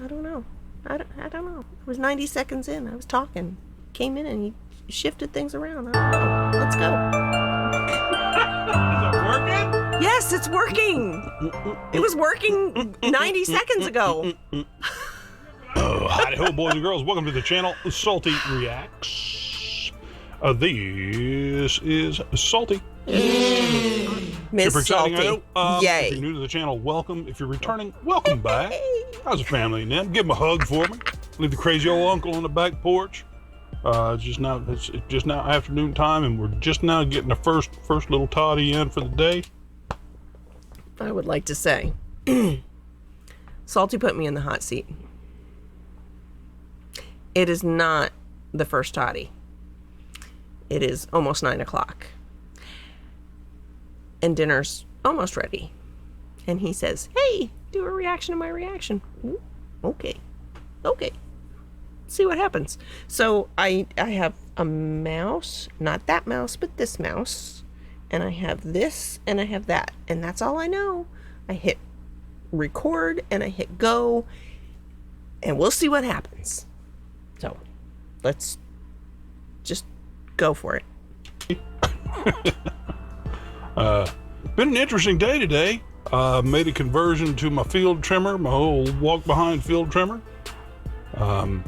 I don't know. I don't know. It was 90 seconds in. I was talking. Came in and he shifted things around. I don't know. Let's go. Is it working? Yes, it's working. It was working 90 seconds ago. Howdy ho, boys and girls. Welcome to the channel, Salty Reacts. This is Salty. Miss Super exciting, Salty. I know. Yay. If you're new to the channel, welcome. If you're returning, welcome back. How's the family and them? Give them a hug for me. Leave the crazy old uncle on the back porch. It's just now afternoon time, and we're just now getting the first little toddy in for the day. I would like to say, Salty put me in the hot seat. It is not the first toddy. It is almost 9 o'clock. And dinner's almost ready. And he says, hey, do a reaction to my reaction. Ooh, okay. See what happens. So I have a mouse, not that mouse, but this mouse. And I have this and I have that. And that's all I know. I hit record and I hit go. And we'll see what happens. So let's just go for it. Been an interesting day today. Made a conversion to my field trimmer, my old walk behind field trimmer. I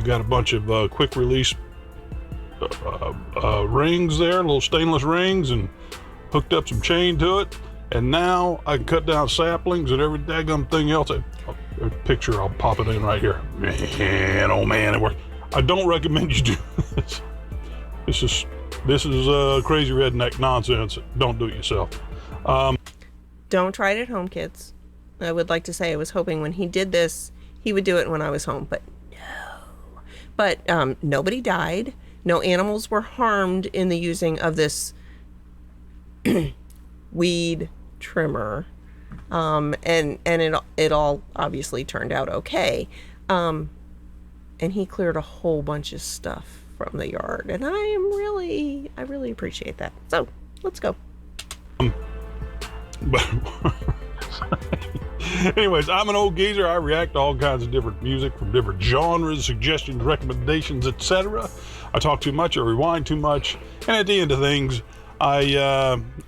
got a bunch of quick release rings there, little stainless rings, and hooked up some chain to it. And now I can cut down saplings and every daggum thing else. A picture, I'll pop it in right here. Man, oh man, it works. I don't recommend you do this. This is crazy redneck nonsense. Don't do it yourself. Don't try it at home, kids. I would like to say I was hoping when he did this, he would do it when I was home, but no. But nobody died. No animals were harmed in the using of this weed trimmer. And it all obviously turned out okay. And he cleared a whole bunch of stuff from the yard, and I really appreciate that. So let's go. But anyways, I'm an old geezer. I react to all kinds of different music from different genres, suggestions, recommendations, etc. I talk too much, I rewind too much, and at the end of things, I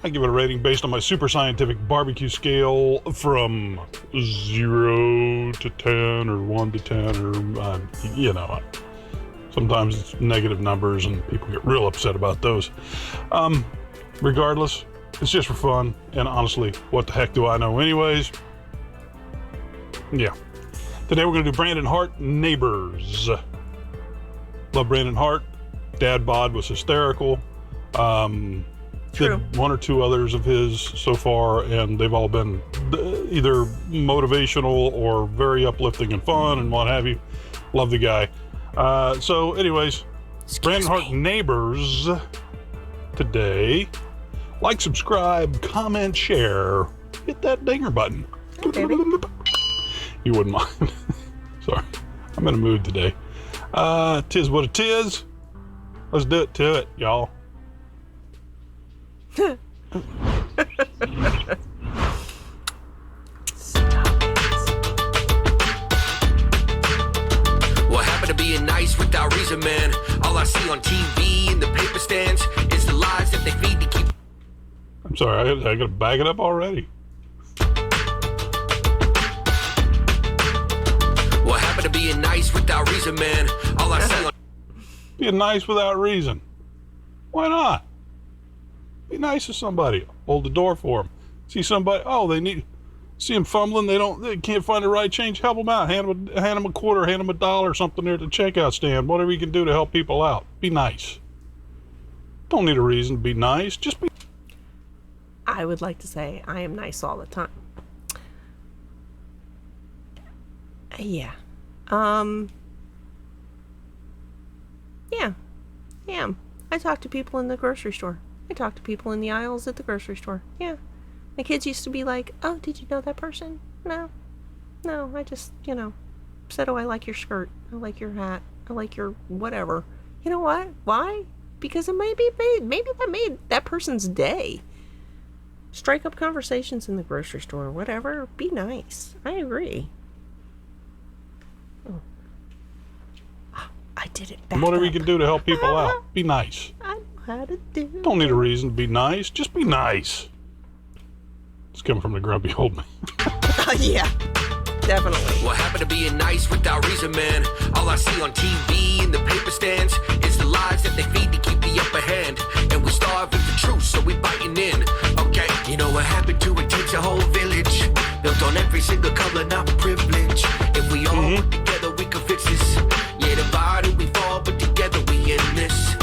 give it a rating based on my super scientific barbecue scale from 0 to 10 or 1 to 10 or you know. Sometimes it's negative numbers and people get real upset about those. Regardless, it's just for fun. And honestly, what the heck do I know anyways? Yeah. Today we're going to do Brandon Hart, Neighbours. Love Brandon Hart. Dad Bod was hysterical. True. Did one or two others of his so far, and they've all been either motivational or very uplifting and fun and what have you. Love the guy. So anyways, Brandon Hart, Neighbours today. Like, subscribe, comment, share. Hit that dinger button. Hey, baby. You wouldn't mind. Sorry, I'm in a mood today. Tis what it is. Let's do it to it, y'all. To being nice without reason, man. All I see on TV and the paper stands is the lies that they feed to keep. I'm sorry, I gotta back it up already. What happened to being nice without reason, man? All I see on Being nice without reason. Why not? Be nice to somebody. Hold the door for them. See somebody, see them fumbling, they can't find the right change, help them out. Hand them a quarter, hand them $1, something there at the checkout stand. Whatever you can do to help people out. Be nice. Don't need a reason to be nice. Just be. I would like to say I am nice all the time. Yeah. Yeah, I am. I talk to people in the grocery store. I talk to people in the aisles at the grocery store. Yeah. My kids used to be like, oh, did you know that person? No, I just, said, oh, I like your skirt. I like your hat. I like your whatever. You know what? Why? Because it maybe that made that person's day. Strike up conversations in the grocery store, whatever. Be nice. I agree. I did it back Whatever up. you can do to help people out. Be nice. I know how to do it. Don't need a reason to be nice. Just be nice. It's coming from the grumpy old man. Yeah, definitely. What happened to being nice without reason, man? All I see on TV and the paper stands is the lies that they feed to keep the upper hand. And we starving for truth, so we biting in. Okay, you know what happened to it takes a whole village. Built on every single color, not privilege. If we all work together, we can fix this. Yeah, divided we fall, but together we in this.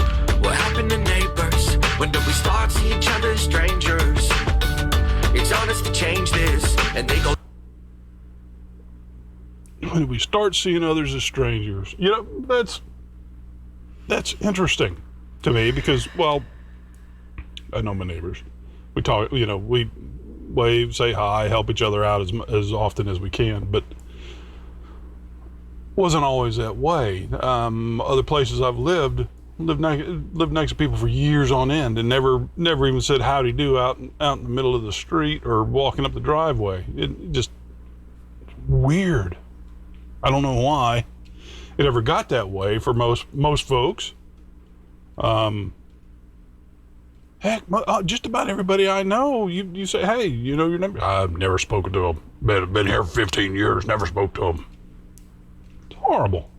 What happened to neighbors? When did we start seeing each other as strangers? It's on us to change this, and they go. When we start seeing others as strangers, you know, that's interesting to me because, well, I know my neighbors. We talk, you know, we wave, say hi, help each other out as often as we can, but wasn't always that way. Other places I've lived next to people for years on end and never even said howdy do out in the middle of the street or walking up the driveway. It just weird. I don't know why it ever got that way for most folks. Heck, just about everybody I know, you say, hey, you know your name? I've never spoken to them. Been here for 15 years, never spoke to them. It's horrible.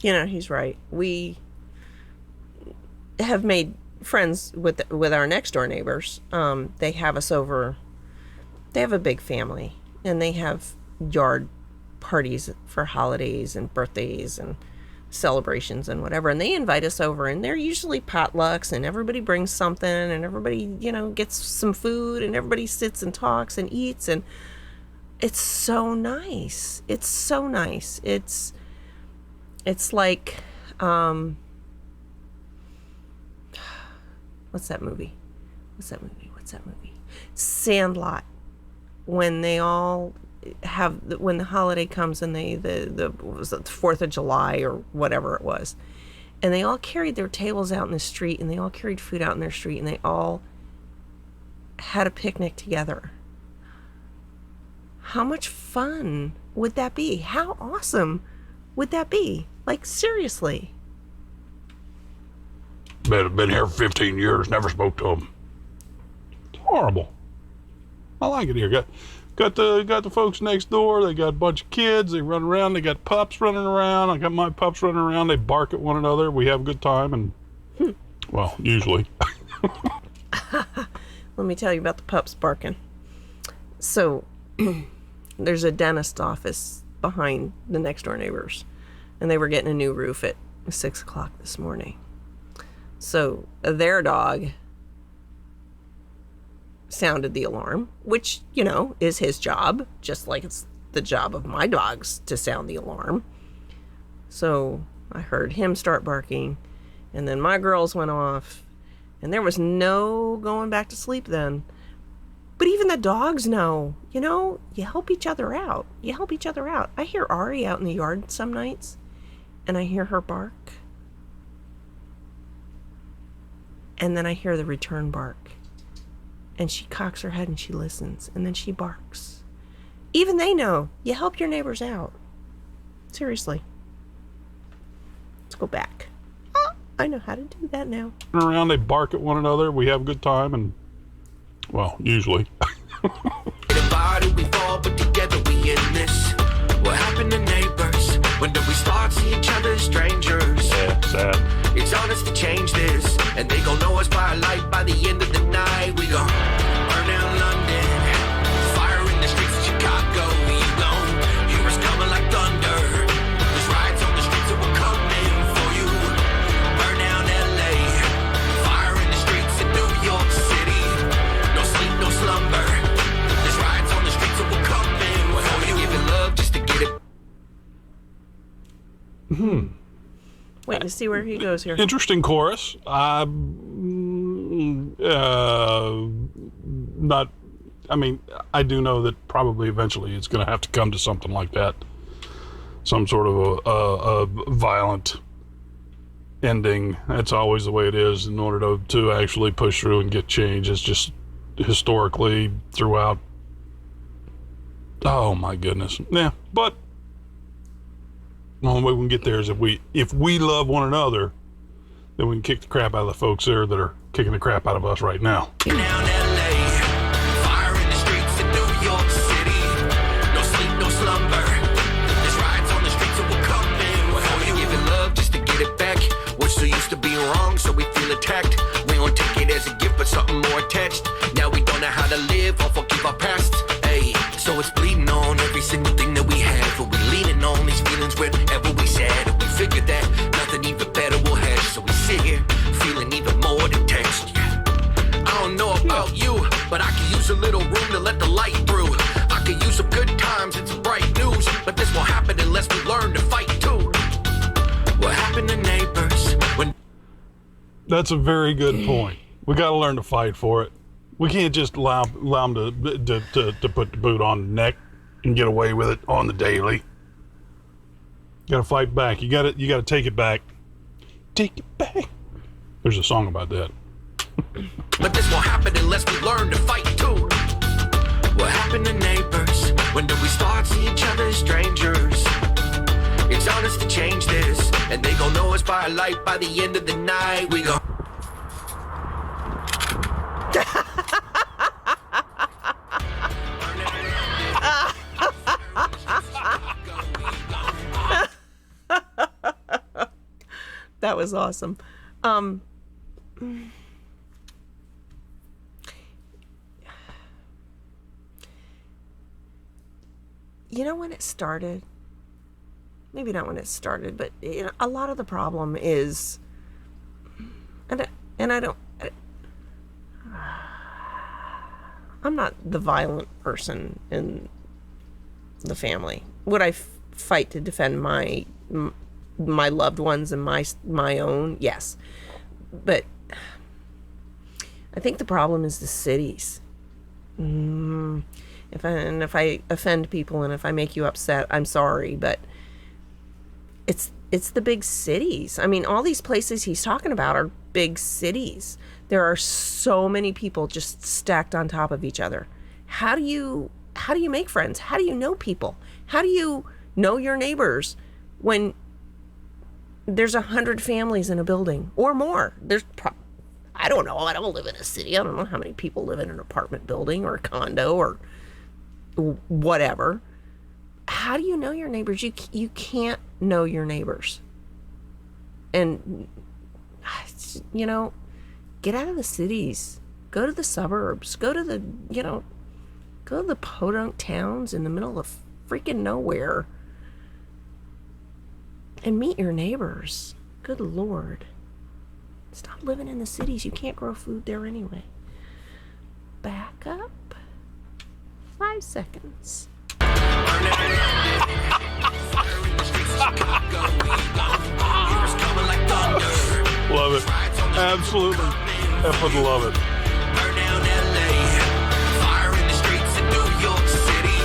You know, he's right. We have made friends with our next door neighbors. They have us over. They have a big family, and they have yard parties for holidays and birthdays and celebrations and whatever, and they invite us over, and they're usually potlucks, and everybody brings something, and everybody, you know, gets some food, and everybody sits and talks and eats, and it's so nice. It's so nice. It's like what's that movie? Sandlot. When they all when the holiday comes and what was it, the 4th of July or whatever it was, and they all carried their tables out in the street, and they all carried food out in their street, and they all had a picnic together. How much fun would that be? How awesome would that be? Like, seriously. Been here for 15 years, never spoke to them. It's horrible. I like it here. Got the folks next door. They got a bunch of kids. They run around. They got pups running around. I got my pups running around. They bark at one another. We have a good time, and well, usually. Let me tell you about the pups barking. So, there's a dentist office behind the next door neighbors, and they were getting a new roof at 6 o'clock this morning. So their dog sounded the alarm, which, you know, is his job, just like it's the job of my dogs to sound the alarm. So I heard him start barking, and then my girls went off, and there was no going back to sleep then. But even the dogs know, you know, you help each other out. I hear Ari out in the yard some nights, and I hear her bark. And then I hear the return bark. And she cocks her head and she listens, and then she barks. Even they know, you help your neighbors out. Seriously. Let's go back. Oh, I know how to do that now. Around, they bark at one another. We have a good time, and well, usually. Divided we fall, but together we in this. What happened to neighbors? When did we start seeing each other as strangers? Yeah, sad. It's on us to change this, and they gon' know us by a light. By the end of the night, we gon' burn down London, fire in the streets of Chicago. You gon' hear us coming like thunder. There's riots on the streets that will come in for you. Burn down LA, fire in the streets in New York City. No sleep, no slumber. There's riots on the streets that will come in for you. Giving love just to get it. Waiting to see where he goes here. Interesting chorus. Not. I mean, I do know that probably eventually it's going to have to come to something like that, some sort of a violent ending. That's always the way it is in order to actually push through and get change. It's just historically throughout. Oh my goodness. Yeah, but The only way we can get there is if we love one another, then we can kick the crap out of the folks there that are kicking the crap out of us right now. Down LA, fire in the streets in New York City. No sleep, no slumber. There's riots on the streets and we're coming. Well, how you giving love just to get it back? We're so used to being wrong, so we feel attacked. We don't take it as a gift, but something more attached. Now we don't know how to live or forgive our past. Hey, so it's bleeding on every single thing that we have. But we're leaning on these feelings wherever we sad. And we figured that nothing even better will happen. So we sit here feeling even more detached. I don't know about you, but I could use a little room to let the light through. I could use some good times and some bright news, but this won't happen unless we learn to fight too. What happened to Neighbours? That's a very good point. We got to learn to fight for it. We can't just allow them to put the boot on the neck and get away with it on the daily. You got to fight back. You got to take it back. Take it back. There's a song about that. But this won't happen unless we learn to fight too. What happened to Neighbours? When do we start seeing each other as strangers? It's on us to change this, and they gon' know us by a light by the end of the night. We go. That was awesome. You know when it started? Maybe not when it started, but a lot of the problem is, I'm not the violent person in the family. Would I fight to defend my loved ones and my own? Yes. But I think the problem is the cities. If I offend people and if I make you upset, I'm sorry, but it's the big cities. I mean, all these places he's talking about are big cities. There are so many people just stacked on top of each other. How do you make friends? How do you know people? How do you know your neighbors when there's 100 families in a building or more? I don't know. I don't live in a city. I don't know how many people live in an apartment building or a condo or whatever. How do you know your neighbors? You can't know your neighbors. And, get out of the cities. Go to the suburbs. Go to the podunk towns in the middle of freaking nowhere. And meet your neighbors. Good Lord. Stop living in the cities. You can't grow food there anyway. Back up. 5 seconds. Love it. Absolutely. Effing love it. Burn down LA. Fire in the streets in New York City.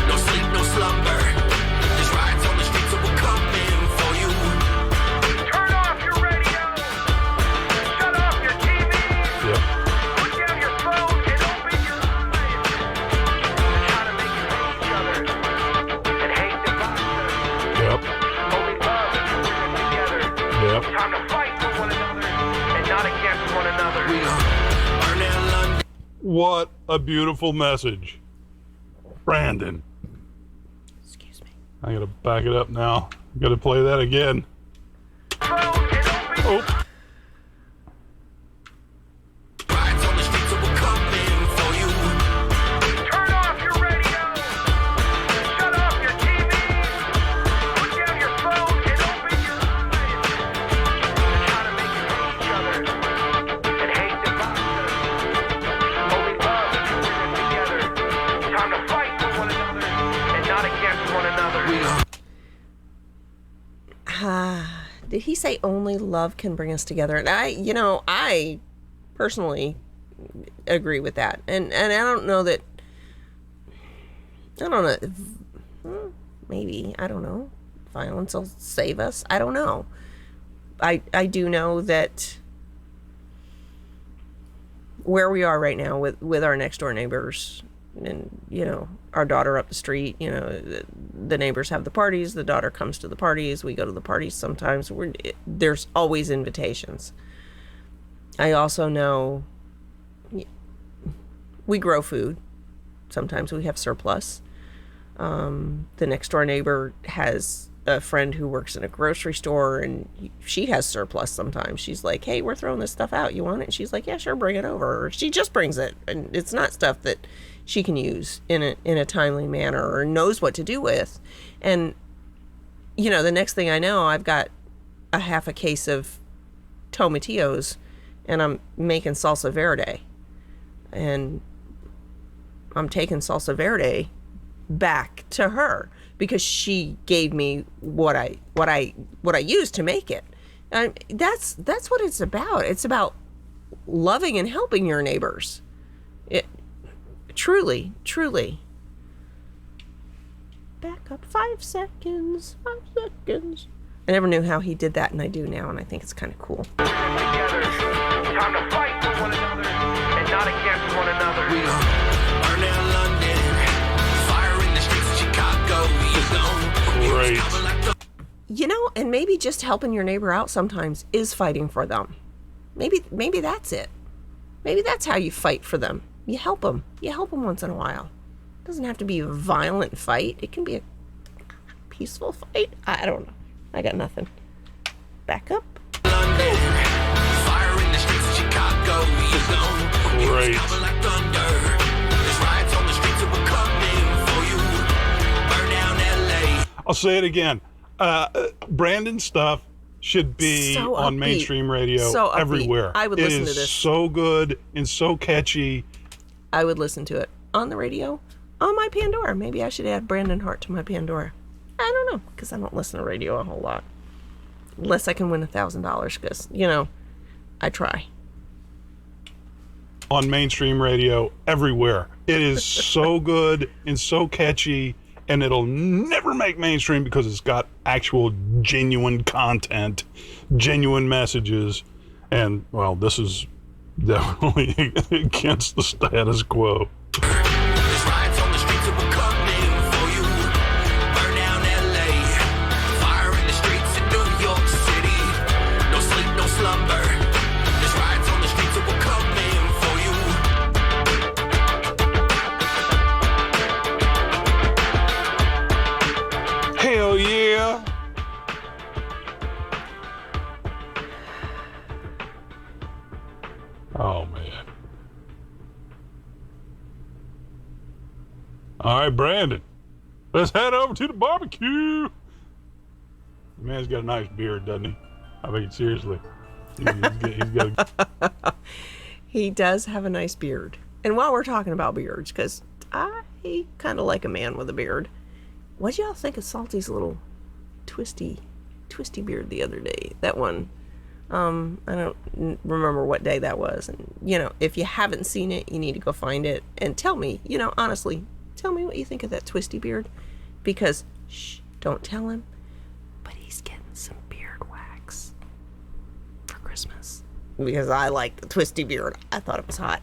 No sleep, no slumber. There's riots on the streets and we're coming for you. Turn off your radio. Shut off your TV. Yep. Put down your phone and open your eyes. How to make it hate each other and hate divides us. Yep. Only love is bringing us together. Yep. Time to fight for one another and not against one another. We burn down London. What a beautiful message. Brandon. Excuse me. I gotta back it up now. Gotta play that again. Oh. Riots on the streets and we're coming for you. Turn off your radio. Shut off your TV. Put down your phone and open your eyes. How to make it hate each other and hate divides us. Only love is bringing us together. Time to fight for one another and not against one another. Did he say only love can bring us together? And I personally agree with that. And I don't know. Maybe, I don't know. Violence will save us. I don't know. I do know that where we are right now with our next door neighbors, and our daughter up the street, the neighbors have the parties, the daughter comes to the parties, we go to the parties sometimes. There's always invitations. I also know we grow food. Sometimes we have surplus. The next door neighbor has a friend who works in a grocery store, and she has surplus sometimes. She's like, hey, we're throwing this stuff out. You want it? And she's like, yeah, sure, bring it over. Or she just brings it. And it's not stuff that she can use in a timely manner or knows what to do with. And, the next thing I know, I've got a half a case of tomatillos, and I'm making salsa verde. And I'm taking salsa verde back to her because she gave me what I used to make it. And that's what it's about. It's about loving and helping your neighbors. Truly. Back up 5 seconds. 5 seconds. I never knew how he did that, and I do now, and I think it's kind of cool. Together. Time to fight for one another and not against one another. We burn down London, fire in the streets of Chicago. Great. And maybe just helping your neighbor out sometimes is fighting for them. Maybe that's it. Maybe that's how you fight for them. You help them. You help them once in a while. It doesn't have to be a violent fight. It can be a peaceful fight. I don't know. I got nothing. Back up. London, fire in the streets of Chicago. Great. Like thunder. There's riots on the streets that were coming for you. Burn down LA. I'll say it again. Brandon's stuff should be So on upbeat. mainstream radio So upbeat. everywhere. I would It listen to is this. so good and so catchy. I would listen to it on the radio, on my Pandora. Maybe I should add Brandon Hart to my Pandora. I don't know, because I don't listen to radio a whole lot. Unless I can win $1,000, because, I try. On mainstream radio everywhere. It is so good and so catchy, and it'll never make mainstream because it's got actual genuine content, genuine messages, and, well, this is definitely against the status quo. There's riots on the streets that were coming for you. Burn down LA. Fire in the streets in New York City. No sleep, no slumber. There's riots on the streets that were coming for you. Hell yeah! Oh, man. All right, Brandon. Let's head over to the barbecue. The man's got a nice beard, doesn't he? I mean, seriously. He's got a... He does have a nice beard. And while we're talking about beards, because I kind of like a man with a beard, what y'all think of Salty's little twisty beard the other day? That one, I don't remember what day that was. And, if you haven't seen it, you need to go find it. And tell me, honestly, tell me what you think of that twisty beard. Because, don't tell him, but he's getting some beard wax for Christmas. Because I like the twisty beard. I thought it was hot.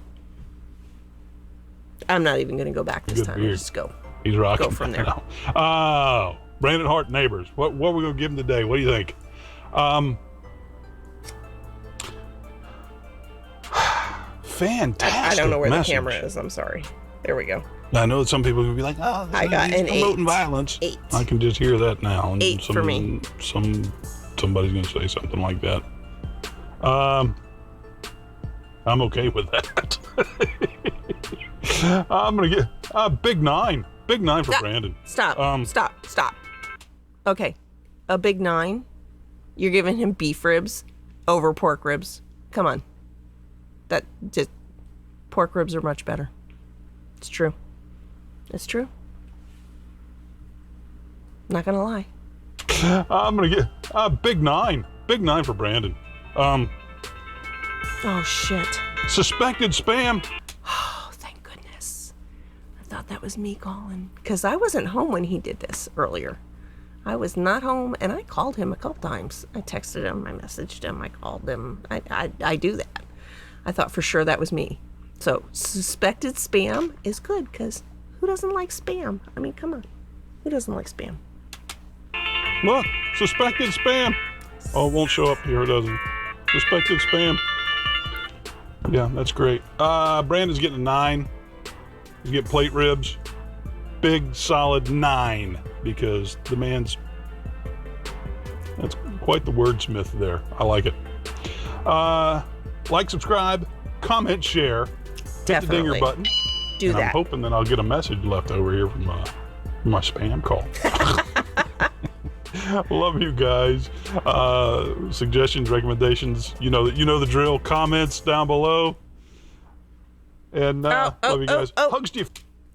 I'm not even going to go back this Good time. beard. I'll just go. He's rocking Go from there. now. Oh, Brandon Hart, Neighbours. What are we going to give him today? What do you think? Fantastic. I don't know where message. the camera is. I'm sorry. There we go. I know that some people will be like, "Oh, I got he's an promoting 8. violence." 8. I can just hear that now. And 8 for me. Somebody's going to say something like that. I'm okay with that. I'm going to get a big 9. Big 9 for Brandon. Stop. Stop. Okay. A big 9. You're giving him beef ribs over pork ribs. Come on. Pork ribs are much better. It's true. It's true. Not gonna lie. I'm going to get a big 9. Big 9 for Brandon. Oh, shit. Suspected spam. Oh, thank goodness. I thought that was me calling. Because I wasn't home when he did this earlier. I was not home, and I called him a couple times. I texted him, I messaged him, I called him. I do that. I thought for sure that was me. So suspected spam is good because who doesn't like spam? I mean, come on. Who doesn't like spam? Look, suspected spam. Oh, it won't show up here, does it? Suspected spam. Yeah, that's great. Brandon's getting a 9. He's getting plate ribs. Big, solid 9 because the man's... That's quite the wordsmith there. I like it. Like, subscribe, comment, share. Hit the Definitely. dinger button. Do and that. I'm hoping that I'll get a message left over here from my spam call. Love you guys. Suggestions, recommendations. You know the drill. Comments down below. And love you guys. Hugs to you.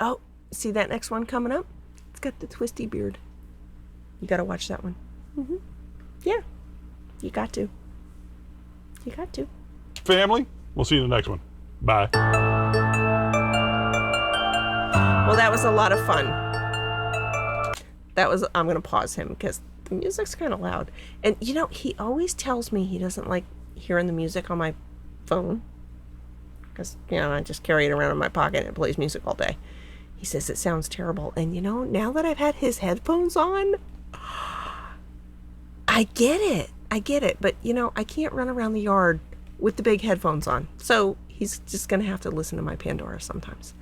Oh, see that next one coming up? It's got the twisty beard. You got to watch that one. Yeah, you got to. You got to. Family. We'll see you in the next one. Bye. Well, that was a lot of fun. I'm going to pause him because the music's kind of loud. And, he always tells me he doesn't like hearing the music on my phone. Because, I just carry it around in my pocket and it plays music all day. He says it sounds terrible. And, now that I've had his headphones on, I get it. But, I can't run around the yard with the big headphones on. So he's just going to have to listen to my Pandora sometimes.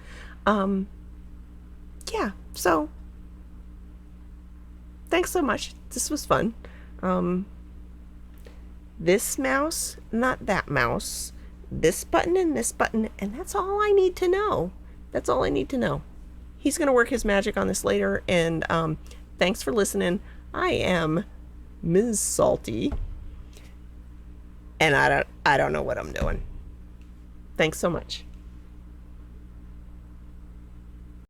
Yeah, so thanks so much. This was fun. This mouse, not that mouse. This button and this button, and that's all I need to know. That's all I need to know. He's going to work his magic on this later, and thanks for listening. I am Ms. Salty, and I don't know what I'm doing. Thanks so much.